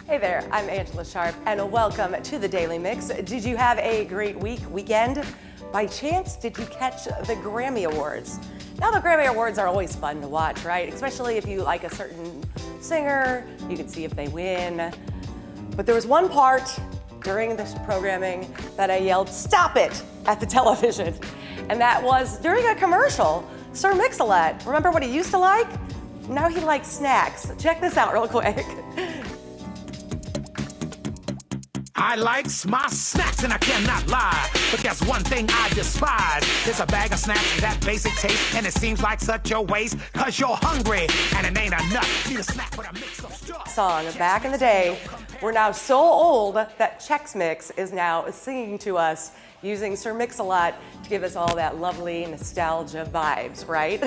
Hey there, I'm Angella Sharpe, and welcome to the Daily Mix. Did you have a great weekend? By chance, did you catch the Grammy Awards? Now, the Grammy Awards are always fun to watch, right? Especially if you like a certain singer, you can see if they win. But there was one part during this programming that I yelled, "Stop it!" at the television. And that was during a commercial. Sir Mix-a-Lot, remember what he used to like? Now he likes snacks. Check this out real quick. I like my snacks and I cannot lie. But there's one thing I despise. There's a bag of snacks, that basic taste, and it seems like such a waste. Cause you're hungry and it ain't enough. Need a snack with a mix of stuff. Song back in the day. We're now so old that Chex Mix is now singing to us using Sir Mix-a-Lot to give us all that lovely nostalgia vibes, right?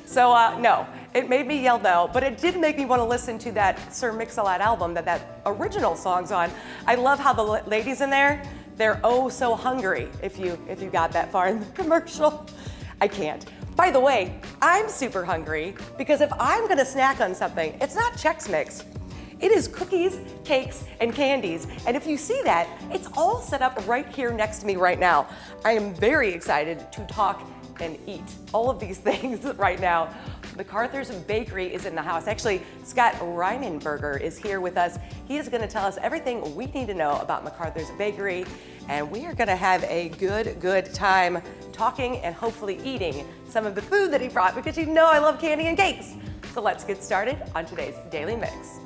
So no, it made me yell no, but it did make me want to listen to that Sir Mix-a-Lot album that original song's on. I love how the ladies in there, they're oh so hungry if you got that far in the commercial. I can't. By the way, I'm super hungry because if I'm gonna snack on something, it's not Chex Mix. It is cookies, cakes, and candies. And if you see that, it's all set up right here next to me right now. I am very excited to talk and eat all of these things right now. McArthur's Bakery is in the house. Actually, Scott Rinaberger is here with us. He is gonna tell us everything we need to know about McArthur's Bakery, and we are gonna have a good time talking and hopefully eating some of the food that he brought, because you know I love candy and cakes. So let's get started on today's Daily Mix.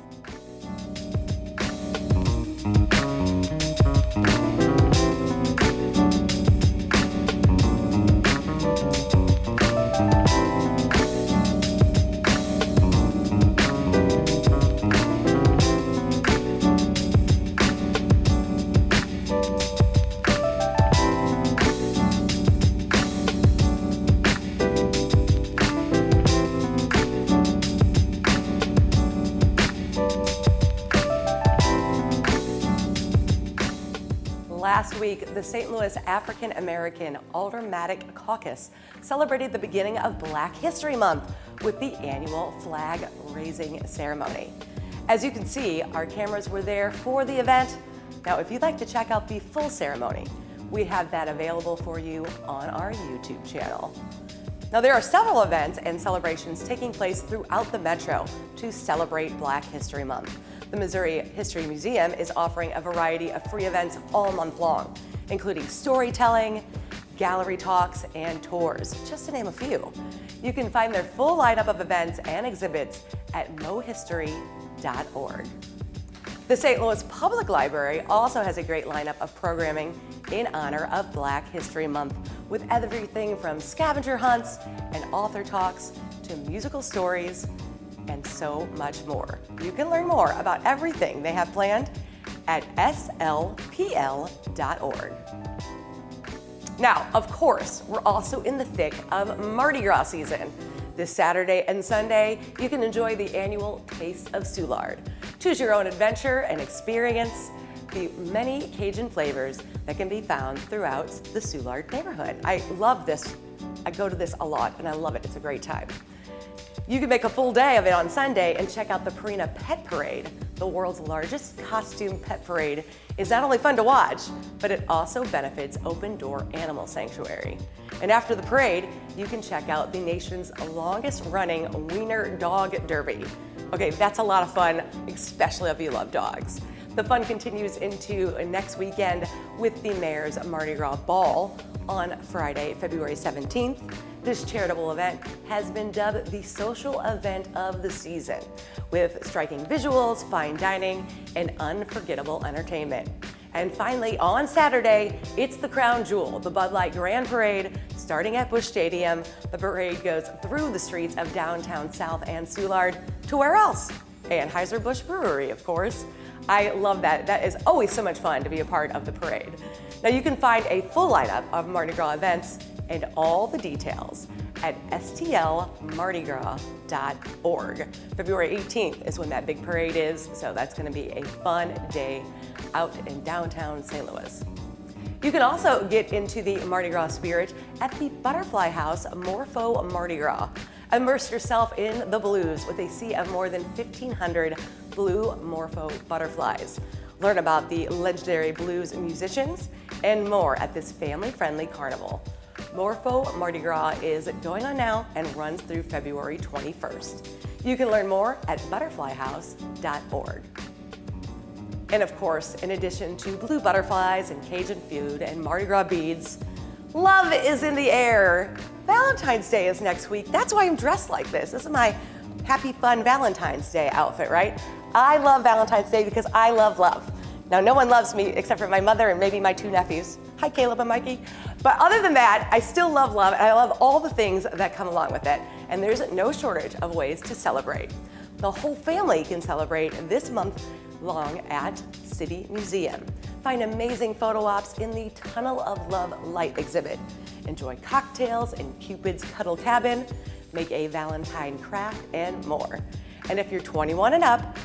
Last week, the St. Louis African American Aldermanic Caucus celebrated the beginning of Black History Month with the annual flag raising ceremony. As you can see, our cameras were there for the event. Now, if you'd like to check out the full ceremony, we have that available for you on our YouTube channel. Now, there are several events and celebrations taking place throughout the metro to celebrate Black History Month. The Missouri History Museum is offering a variety of free events all month long, including storytelling, gallery talks, and tours, just to name a few. You can find their full lineup of events and exhibits at mohistory.org. The St. Louis Public Library also has a great lineup of programming in honor of Black History Month, with everything from scavenger hunts and author talks to musical stories and so much more. You can learn more about everything they have planned at slpl.org. Now, of course, we're also in the thick of Mardi Gras season. This Saturday and Sunday, you can enjoy the annual Taste of Soulard. Choose your own adventure and experience the many Cajun flavors that can be found throughout the Soulard neighborhood. I love this. I go to this a lot and I love it. It's a great time. You can make a full day of it on Sunday and check out the Purina Pet Parade. The world's largest costume pet parade is not only fun to watch, but it also benefits Open Door Animal Sanctuary. And after the parade, you can check out the nation's longest running Wiener Dog Derby. Okay, that's a lot of fun, especially if you love dogs. The fun continues into next weekend with the Mayor's Mardi Gras Ball on Friday, February 17th. This charitable event has been dubbed the social event of the season, with striking visuals, fine dining, and unforgettable entertainment. And finally, on Saturday, it's the crown jewel, the Bud Light Grand Parade, starting at Busch Stadium. The parade goes through the streets of downtown South and Soulard to where else? Anheuser-Busch Brewery, of course. I love that. That is always so much fun to be a part of the parade. Now, you can find a full lineup of Mardi Gras events and all the details at stlmardigras.org. February 18th is when that big parade is, so that's going to be a fun day out in downtown St. Louis. You can also get into the Mardi Gras spirit at the Butterfly House Morpho Mardi Gras. Immerse yourself in the blues with a sea of more than 1,500 blue Morpho butterflies. Learn about the legendary blues musicians and more at this family-friendly carnival. Morpho Mardi Gras is going on now and runs through February 21st. You can learn more at butterflyhouse.org. And of course, in addition to blue butterflies and Cajun food and Mardi Gras beads, love is in the air. Valentine's Day is next week. That's why I'm dressed like this. This is my happy, fun Valentine's Day outfit, right? I love Valentine's Day because I love love. Now, no one loves me except for my mother and maybe my two nephews. Hi, Caleb and Mikey. But other than that, I still love love, and I love all the things that come along with it. And there's no shortage of ways to celebrate. The whole family can celebrate this month long at City Museum. Find amazing photo ops in the Tunnel of Love light exhibit. Enjoy cocktails in Cupid's Cuddle Cabin, make a Valentine craft, and more. And if you're 21 and up,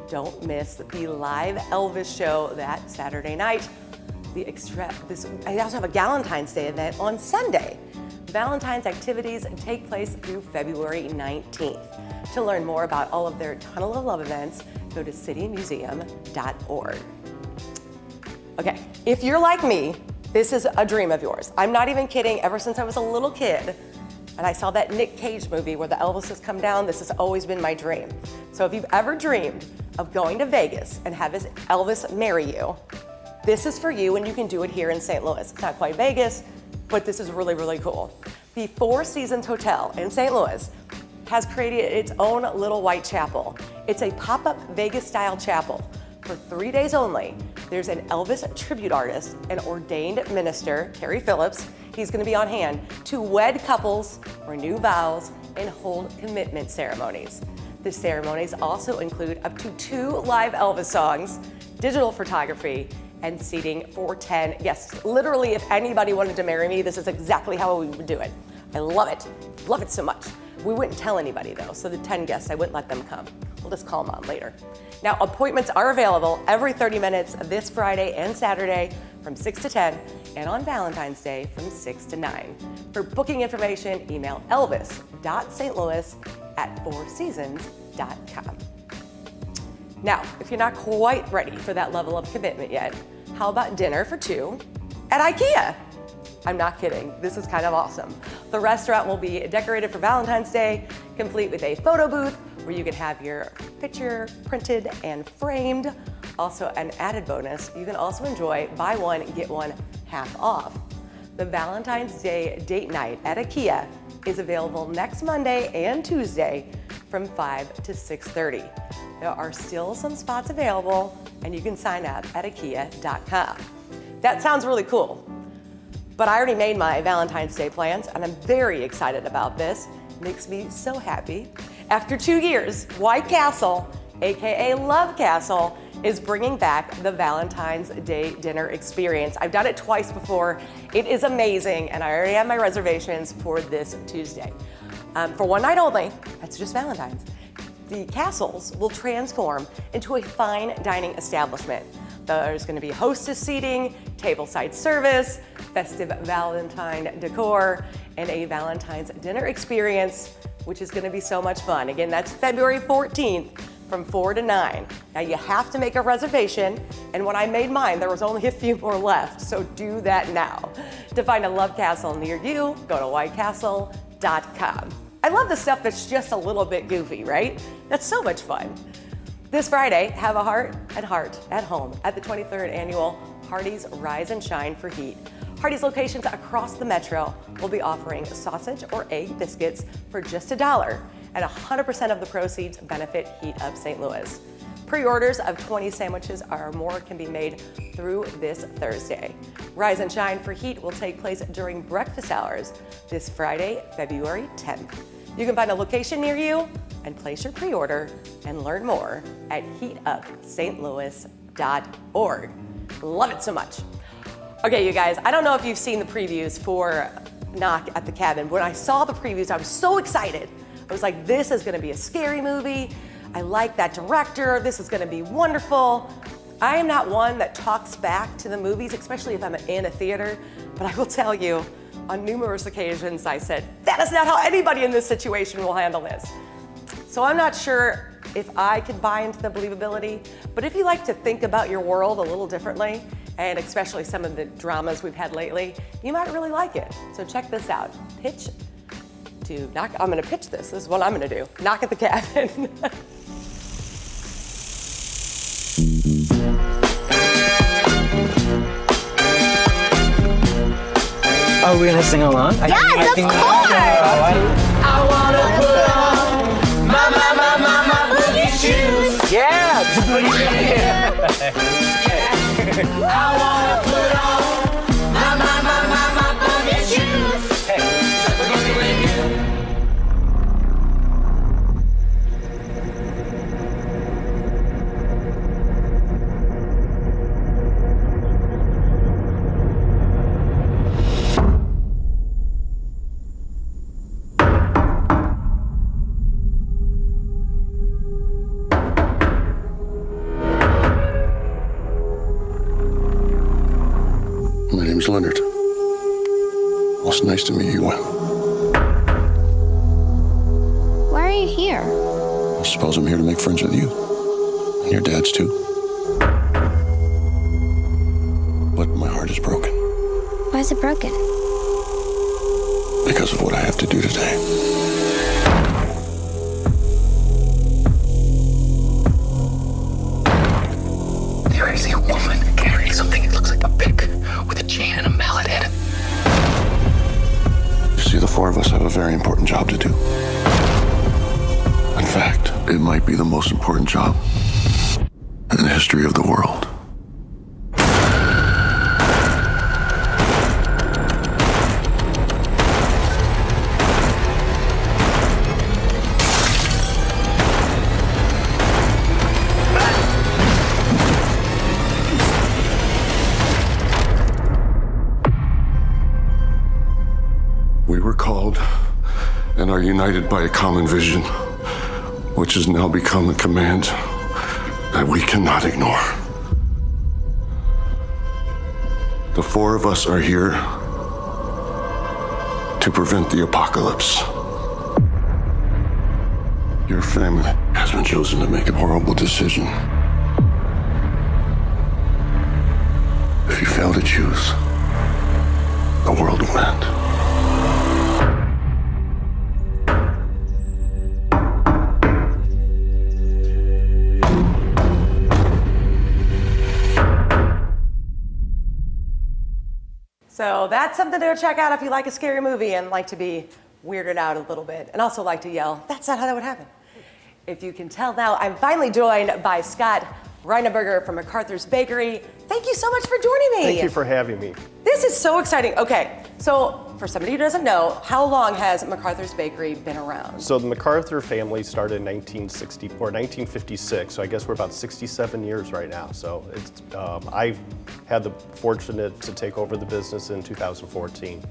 don't miss the live Elvis show that Saturday night. I also have a Valentine's Day event on Sunday. Valentine's activities take place through February 19th. To learn more about all of their Tunnel of Love events, go to citymuseum.org. Okay, if you're like me, this is a dream of yours. I'm not even kidding. Ever since I was a little kid and I saw that Nick Cage movie where the Elvises come down, this has always been my dream. So if you've ever dreamed of going to Vegas and have Elvis marry you, this is for you, and you can do it here in St. Louis. It's not quite Vegas, but this is really, really cool. The Four Seasons Hotel in St. Louis has created its own little white chapel. It's a pop-up Vegas-style chapel. For 3 days only, there's an Elvis tribute artist, an ordained minister, Carrie Phillips. He's gonna be on hand to wed couples, renew vows, and hold commitment ceremonies. The ceremonies also include up to 2 live Elvis songs, digital photography, and seating for 10 guests. Literally, if anybody wanted to marry me, this is exactly how we would do it. I love it so much. We wouldn't tell anybody though, so the 10 guests, I wouldn't let them come. We'll just call them on later. Now, appointments are available every 30 minutes this Friday and Saturday from 6 to 10, and on Valentine's Day from 6 to 9. For booking information, email elvis.stlouis@fourseasons.com. Now, if you're not quite ready for that level of commitment yet, how about dinner for 2 at IKEA? I'm not kidding, this is kind of awesome. The restaurant will be decorated for Valentine's Day, complete with a photo booth where you can have your picture printed and framed. Also, an added bonus, you can also enjoy buy one, get one half off. The Valentine's Day date night at IKEA is available next Monday and Tuesday from 5 to 6:30. There are still some spots available, and you can sign up at IKEA.com. That sounds really cool, but I already made my Valentine's Day plans, and I'm very excited about this. Makes me so happy. After 2 years, White Castle, AKA Love Castle, is bringing back the Valentine's Day dinner experience. I've done it twice before. It is amazing, and I already have my reservations for this Tuesday. For one night only, that's just Valentine's. The castles will transform into a fine dining establishment. There's going to be hostess seating, tableside service, festive Valentine decor, and a Valentine's dinner experience, which is going to be so much fun. Again, that's February 14th from 4 to 9. Now you have to make a reservation, and when I made mine, there was only a few more left, so do that now. To find a Love Castle near you, go to whitecastle.com. I love the stuff that's just a little bit goofy, right? That's so much fun. This Friday, have a heart at home at the 23rd annual Hardees Rise and Shine for Heat. Hardees locations across the metro will be offering sausage or egg biscuits for just $1, and 100% of the proceeds benefit Heat Up St. Louis. Pre-orders of 20 sandwiches or more can be made through this Thursday. Rise and Shine for Heat will take place during breakfast hours this Friday, February 10th. You can find a location near you and place your pre-order and learn more at heatupstlouis.org. Love it so much. Okay, you guys, I don't know if you've seen the previews for Knock at the Cabin. When I saw the previews, I was so excited. I was like, this is gonna be a scary movie. I like that director. This is gonna be wonderful. I am not one that talks back to the movies, especially if I'm in a theater, but I will tell you, on numerous occasions, I said, that is not how anybody in this situation will handle this. So I'm not sure if I could buy into the believability, but if you like to think about your world a little differently, and especially some of the dramas we've had lately, you might really like it. So check this out. I'm gonna pitch this. This is what I'm gonna do. Knock at the cabin. Oh, we're gonna sing along? Yes, of course! I wanna put on my boogie shoes. Yeah! I wanna put on my boogie shoes. My name's Leonard. Well, it's nice to meet you, Win. Why are you here? I suppose I'm here to make friends with you. And your dad's too. But my heart is broken. Why is it broken? Because of what I have to do today. There is a woman carrying something that looks like a pick with a chain and a mallet head. You see, the four of us have a very important job to do. In fact, it might be the most important job in the history of the world. We were called and are united by a common vision, which has now become a command that we cannot ignore. The four of us are here to prevent the apocalypse. Your family has been chosen to make a horrible decision. If you fail to choose, the world will end. So that's something to go check out if you like a scary movie and like to be weirded out a little bit and also like to yell, "That's not how that would happen." If you can tell now, I'm finally joined by Scott Rinaberger from McArthur's Bakery. Thank you so much for joining me. Thank you for having me. This is so exciting. Okay, so for somebody who doesn't know, how long has McArthur's Bakery been around? So the McArthur family started in 1956, so I guess we're about 67 years right now. So it's, I had the fortunate to take over the business in 2014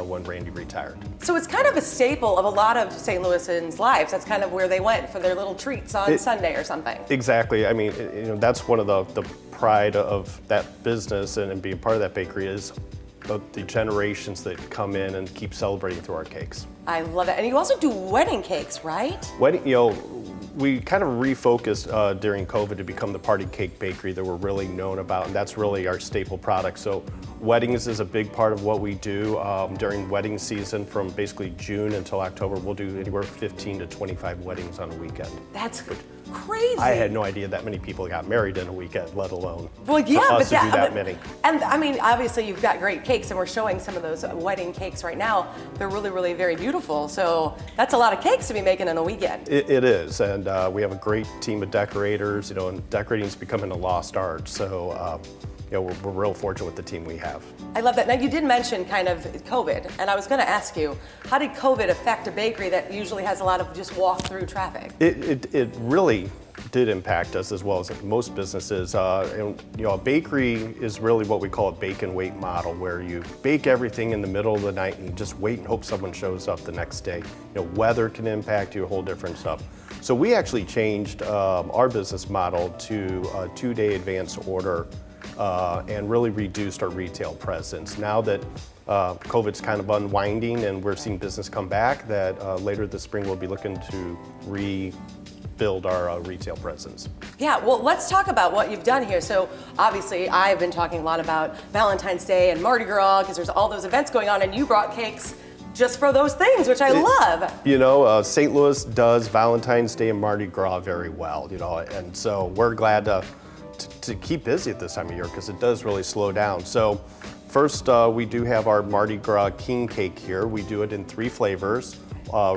when Randy retired. So it's kind of a staple of a lot of St. Louisans' lives. That's kind of where they went for their little treats on Sunday or something. Exactly. I mean, that's one of the pride of that business and being part of that bakery is the generations that come in and keep celebrating through our cakes. I love it. And you also do wedding cakes, right? We kind of refocused during COVID to become the party cake bakery that we're really known about, and that's really our staple product. So weddings is a big part of what we do. During wedding season, from basically June until October, we'll do anywhere 15 to 25 weddings on a weekend. That's crazy. I had no idea that many people got married in a weekend, let alone well, yeah, us but to do that many. And I mean, obviously you've got great cakes, and we're showing some of those wedding cakes right now. They're really, really very beautiful. So that's a lot of cakes to be making in a weekend. It is, and we have a great team of decorators, and decorating is becoming a lost art. So, we're real fortunate with the team we have. I love that. Now, you did mention kind of COVID, and I was going to ask you, how did COVID affect a bakery that usually has a lot of just walk-through traffic? It really did impact us as well as most businesses. A bakery is really what we call a bake and wait model, where you bake everything in the middle of the night and just wait and hope someone shows up the next day. Weather can impact you, a whole different stuff. So we actually changed our business model to a 2-day advance order and really reduced our retail presence. Now that COVID's kind of unwinding and we're seeing business come back, that later this spring we'll be looking to build our retail presence. Yeah, well, let's talk about what you've done here. So obviously, I've been talking a lot about Valentine's Day and Mardi Gras because there's all those events going on, and you brought cakes just for those things, which I love. You know, St. Louis does Valentine's Day and Mardi Gras very well, you know, and so we're glad to keep busy at this time of year because it does really slow down. So first, we do have our Mardi Gras king cake here. We do it in 3 flavors.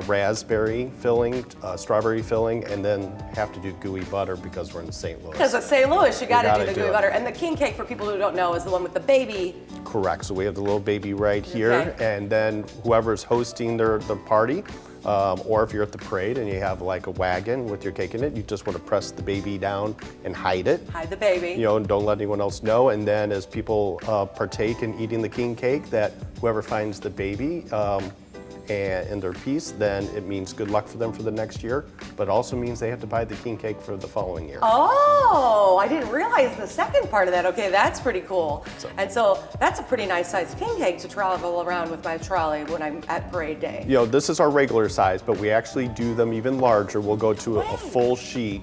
Raspberry filling, strawberry filling, and then have to do gooey butter because we're in St. Louis. Because at St. Louis, you gotta do the gooey it. butter. And the king cake, for people who don't know, is the one with the baby. Correct. So we have the little baby right here, Okay. and then whoever's hosting the party, or if you're at the parade and you have like a wagon with your cake in it, you just want to press the baby down and hide it. Hide the baby. You know, and don't let anyone else know. And then as people partake in eating the king cake, that whoever finds the baby and in their piece, then it means good luck for them for the next year, but also means they have to buy the king cake for the following year. Oh, I didn't realize the second part of that. Okay, that's pretty cool. And so that's a pretty nice sized king cake to travel around with my trolley when I'm at parade day. You know, this is our regular size, but we actually do them even larger. We'll go to a full sheet.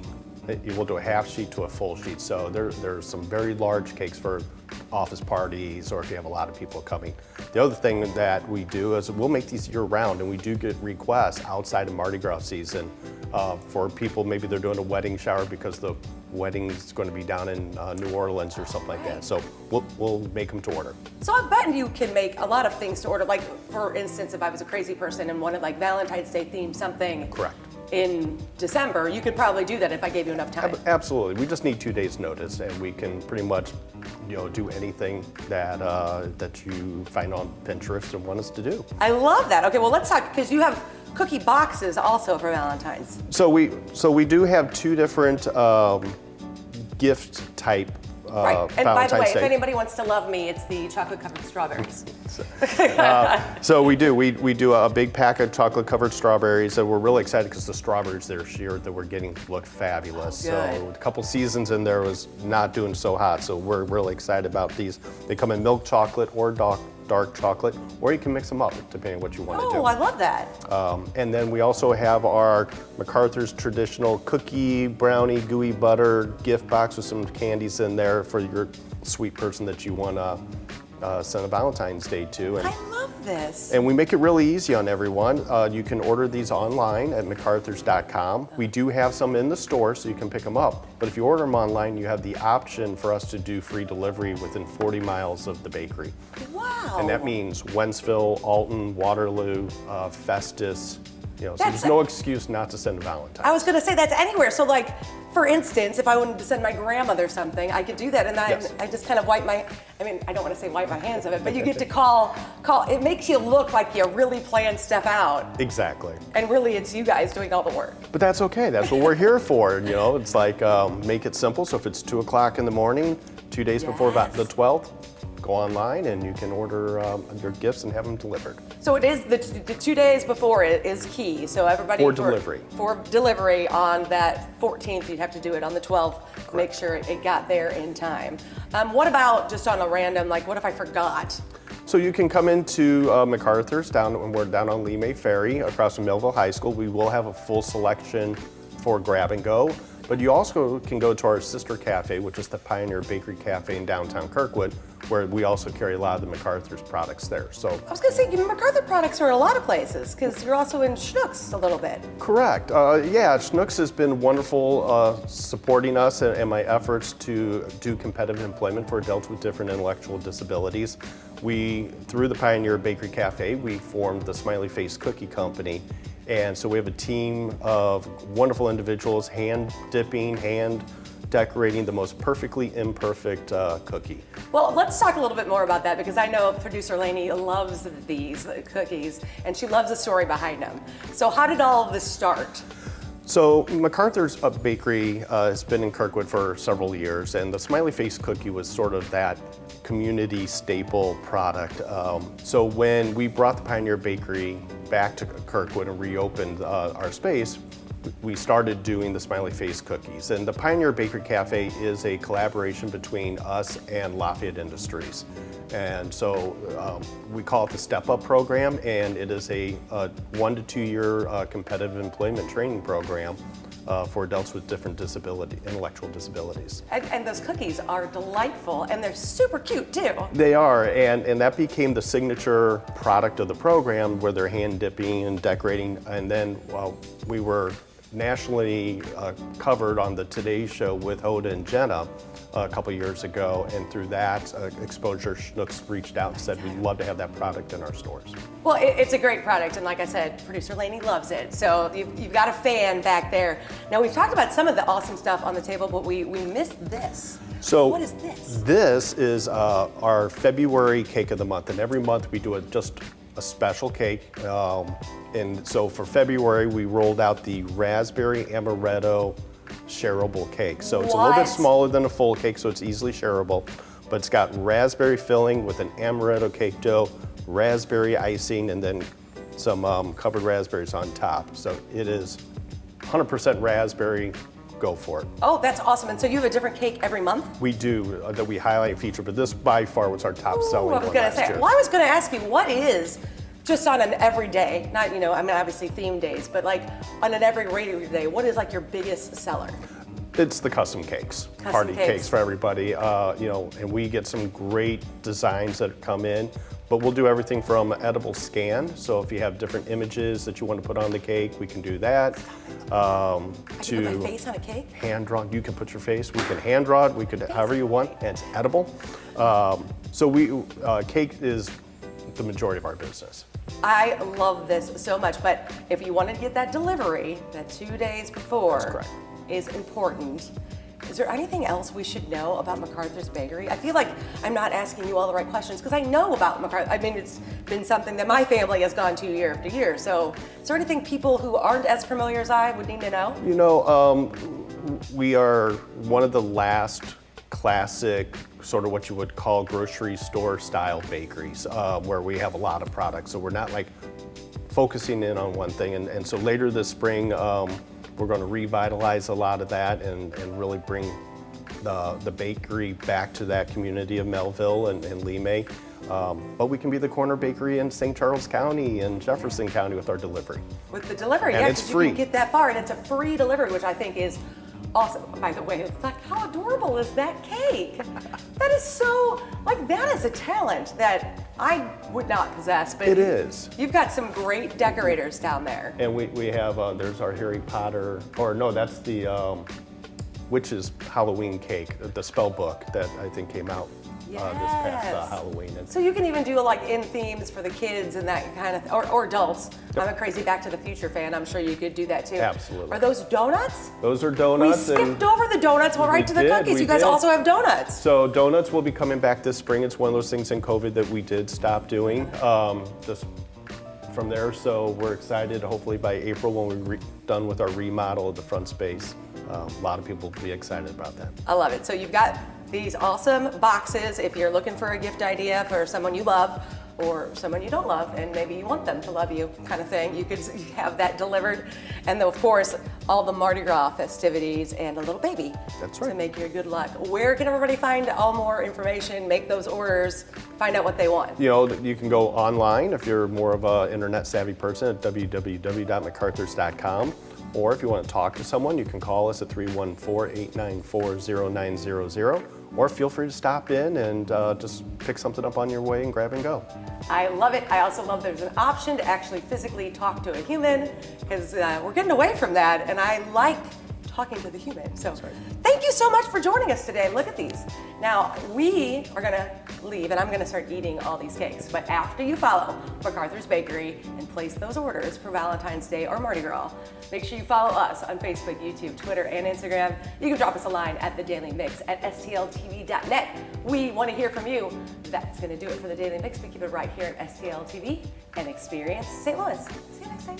We'll do a half sheet to a full sheet. So there's some very large cakes for office parties or if you have a lot of people coming. The other thing that we do is we'll make these year round, and we do get requests outside of Mardi Gras season for people, maybe they're doing a wedding shower because the wedding's going to be down in New Orleans or something like that. So we'll make them to order. So I bet you can make a lot of things to order. Like, for instance, if I was a crazy person and wanted like Valentine's Day themed something. Correct. In December, you could probably do that if I gave you enough time. Absolutely. We just need 2 days notice, and we can pretty much, you know, do anything that that you find on Pinterest and want us to do. I love that. Okay, well, let's talk, because you have cookie boxes also for Valentine's. So we do have 2 different gift type Right. And by the way, Valentine's if Day. anybody wants to love me, it's the chocolate covered strawberries. So we do a big pack of chocolate covered strawberries, and we're really excited because the strawberries this year that we're getting look fabulous. Oh, good. So a couple seasons in there was not doing so hot, so we're really excited about these. They come in milk chocolate or dark chocolate, or you can mix them up depending on what you want to do. Oh, I love that. And then we also have our McArthur's traditional cookie, brownie, gooey butter gift box with some candies in there for your sweet person that you want to send a Valentine's Day to. And, I love this. and we make it really easy on everyone. You can order these online at McArthur's.com. We do have some in the store so you can pick them up. But if you order them online, you have the option for us to do free delivery within 40 miles of the bakery. Wow. And that means Wentzville, Alton, Waterloo, Festus. You know, so That's there's no excuse not to send a Valentine. I was going to say that's anywhere. So, like, for instance, if I wanted to send my grandmother something, I could do that, and Yes. I just kind of wipe my. I mean, I don't want to say wipe my hands of it, but you get to call. It makes you look like you really planned stuff out, Exactly. and really, it's you guys doing all the work. But that's okay. That's what we're here for. You know, it's like make it simple. So if it's 2 o'clock in the morning, 2 days before Yes. the 12th, go online and you can order your gifts and have them delivered. So it is the 2 days before it is key. So everybody For delivery. For delivery on that 14th, you'd have to do it on the 12th. Make sure it got there in time. What about just on a random, like, what if I forgot? So you can come into McArthur's we're down on Lee May Ferry across from Millville High School. We will have a full selection for grab and go. But you also can go to our sister cafe, which is the Pioneer Bakery Cafe in downtown Kirkwood, where we also carry a lot of the McArthur's products there. So I was going to say, MacArthur products are a lot of places because you're also in Schnucks a little bit. correct. Yeah, Schnucks has been wonderful supporting us and my efforts to do competitive employment for adults with different intellectual disabilities. Through the Pioneer Bakery Cafe, we formed the Smiley Face Cookie Company. And so we have a team of wonderful individuals hand dipping, hand decorating the most perfectly imperfect cookie. Well, let's talk a little bit more about that because I know producer Lainey loves these cookies and she loves the story behind them. So how did all of this start? So McArthur's Bakery has been in Kirkwood for several years, and the Smiley Face Cookie was sort of that community staple product. So when we brought the Pioneer Bakery back to Kirkwood and reopened our space, we started doing the Smiley Face Cookies. And the Pioneer Bakery Cafe is a collaboration between us and Lafayette Industries. And so we call it the Step Up program, and it is a 1 to 2 year competitive employment training program for adults with different intellectual disabilities. And those cookies are delightful, and they're super cute too. They are, and that became the signature product of the program, where they're hand dipping and decorating. And then we were nationally covered on the Today Show with Hoda and Jenna a couple years ago, and through that exposure, Schnucks reached out and said, we'd love to have that product in our stores. Well, it's a great product, and like I said, producer Lainey loves it. So you've got a fan back there. Now, we've talked about some of the awesome stuff on the table, but we missed this. So what is this? This is our February cake of the month, and every month we do just a special cake. And so for February, we rolled out the raspberry amaretto shareable cake. So it's a little bit smaller than a full cake, so it's easily shareable, but it's got raspberry filling with an amaretto cake dough, raspberry icing, and then some covered raspberries on top. So it is 100% raspberry. Go for it. Oh, that's awesome. And so you have a different cake every month? We do, that we highlight and feature, but this by far was our top selling one last year. Well, I was going to ask you, what is, just on an everyday, not, obviously theme days, but like on an every regular day, what is like your biggest seller? It's the custom cakes, party cakes for everybody, and we get some great designs that come in, but we'll do everything from edible scan. So if you have different images that you want to put on the cake, we can do that. I can put my face on a cake? Hand drawn, you can put your face. We can hand draw it, we could however you want, and it's edible. Cake is the majority of our business. I love this so much, but if you want to get that delivery, that 2 days before is important. Is there anything else we should know about McArthur's Bakery? I feel like I'm not asking you all the right questions because I know about McArthur. I mean, it's been something that my family has gone to year after year. So is there anything people who aren't as familiar as I would need to know? We are one of the last classic, sort of what you would call grocery store style bakeries, where we have a lot of products. So we're not like focusing in on one thing. And so later this spring, we're going to revitalize a lot of that and really bring the bakery back to that community of Melville and Lemay. But we can be the corner bakery in St. Charles County and Jefferson County with our delivery. With the delivery, and yeah, it's because free. You can get that far, and it's a free delivery, which I think is awesome. By the way, it's like, how adorable is that cake? That is so, like, that is a talent that I would not possess. But it is. You've got some great decorators down there. And we have, there's our Harry Potter, or no, that's the Witch's Halloween cake, the spell book that I think came out this past Halloween. So you can even do like in themes for the kids and that kind of, or adults. Yep. I'm a crazy Back to the Future fan. I'm sure you could do that too. Absolutely. Are those donuts? Those are donuts. We skipped over the donuts. Well, right to the cookies. You guys also have donuts. So donuts will be coming back this spring. It's one of those things in COVID that we did stop doing. Just from there, so we're excited. Hopefully by April, when we're done with our remodel of the front space, a lot of people will be excited about that. I love it. So you've got these awesome boxes if you're looking for a gift idea for someone you love or someone you don't love and maybe you want them to love you kind of thing. You could have that delivered. And then, of course, all the Mardi Gras festivities and a little baby. That's right. To make your good luck. Where can everybody find all more information, make those orders, find out what they want? You can go online if you're more of an internet savvy person at www.mcarthurs.com. Or if you want to talk to someone, you can call us at 314-894-0900. Or feel free to stop in and just pick something up on your way and grab and go. I love it. I also love there's an option to actually physically talk to a human because we're getting away from that, and I like talking to the human. So thank you so much for joining us today. Look at these. Now, we are going to leave, and I'm going to start eating all these cakes. But after you follow McArthur's Bakery and place those orders for Valentine's Day or Mardi Gras, make sure you follow us on Facebook, YouTube, Twitter, and Instagram. You can drop us a line at The Daily Mix at stltv.net. We want to hear from you. That's going to do it for The Daily Mix. We keep it right here at STL TV and Experience St. Louis. See you next time.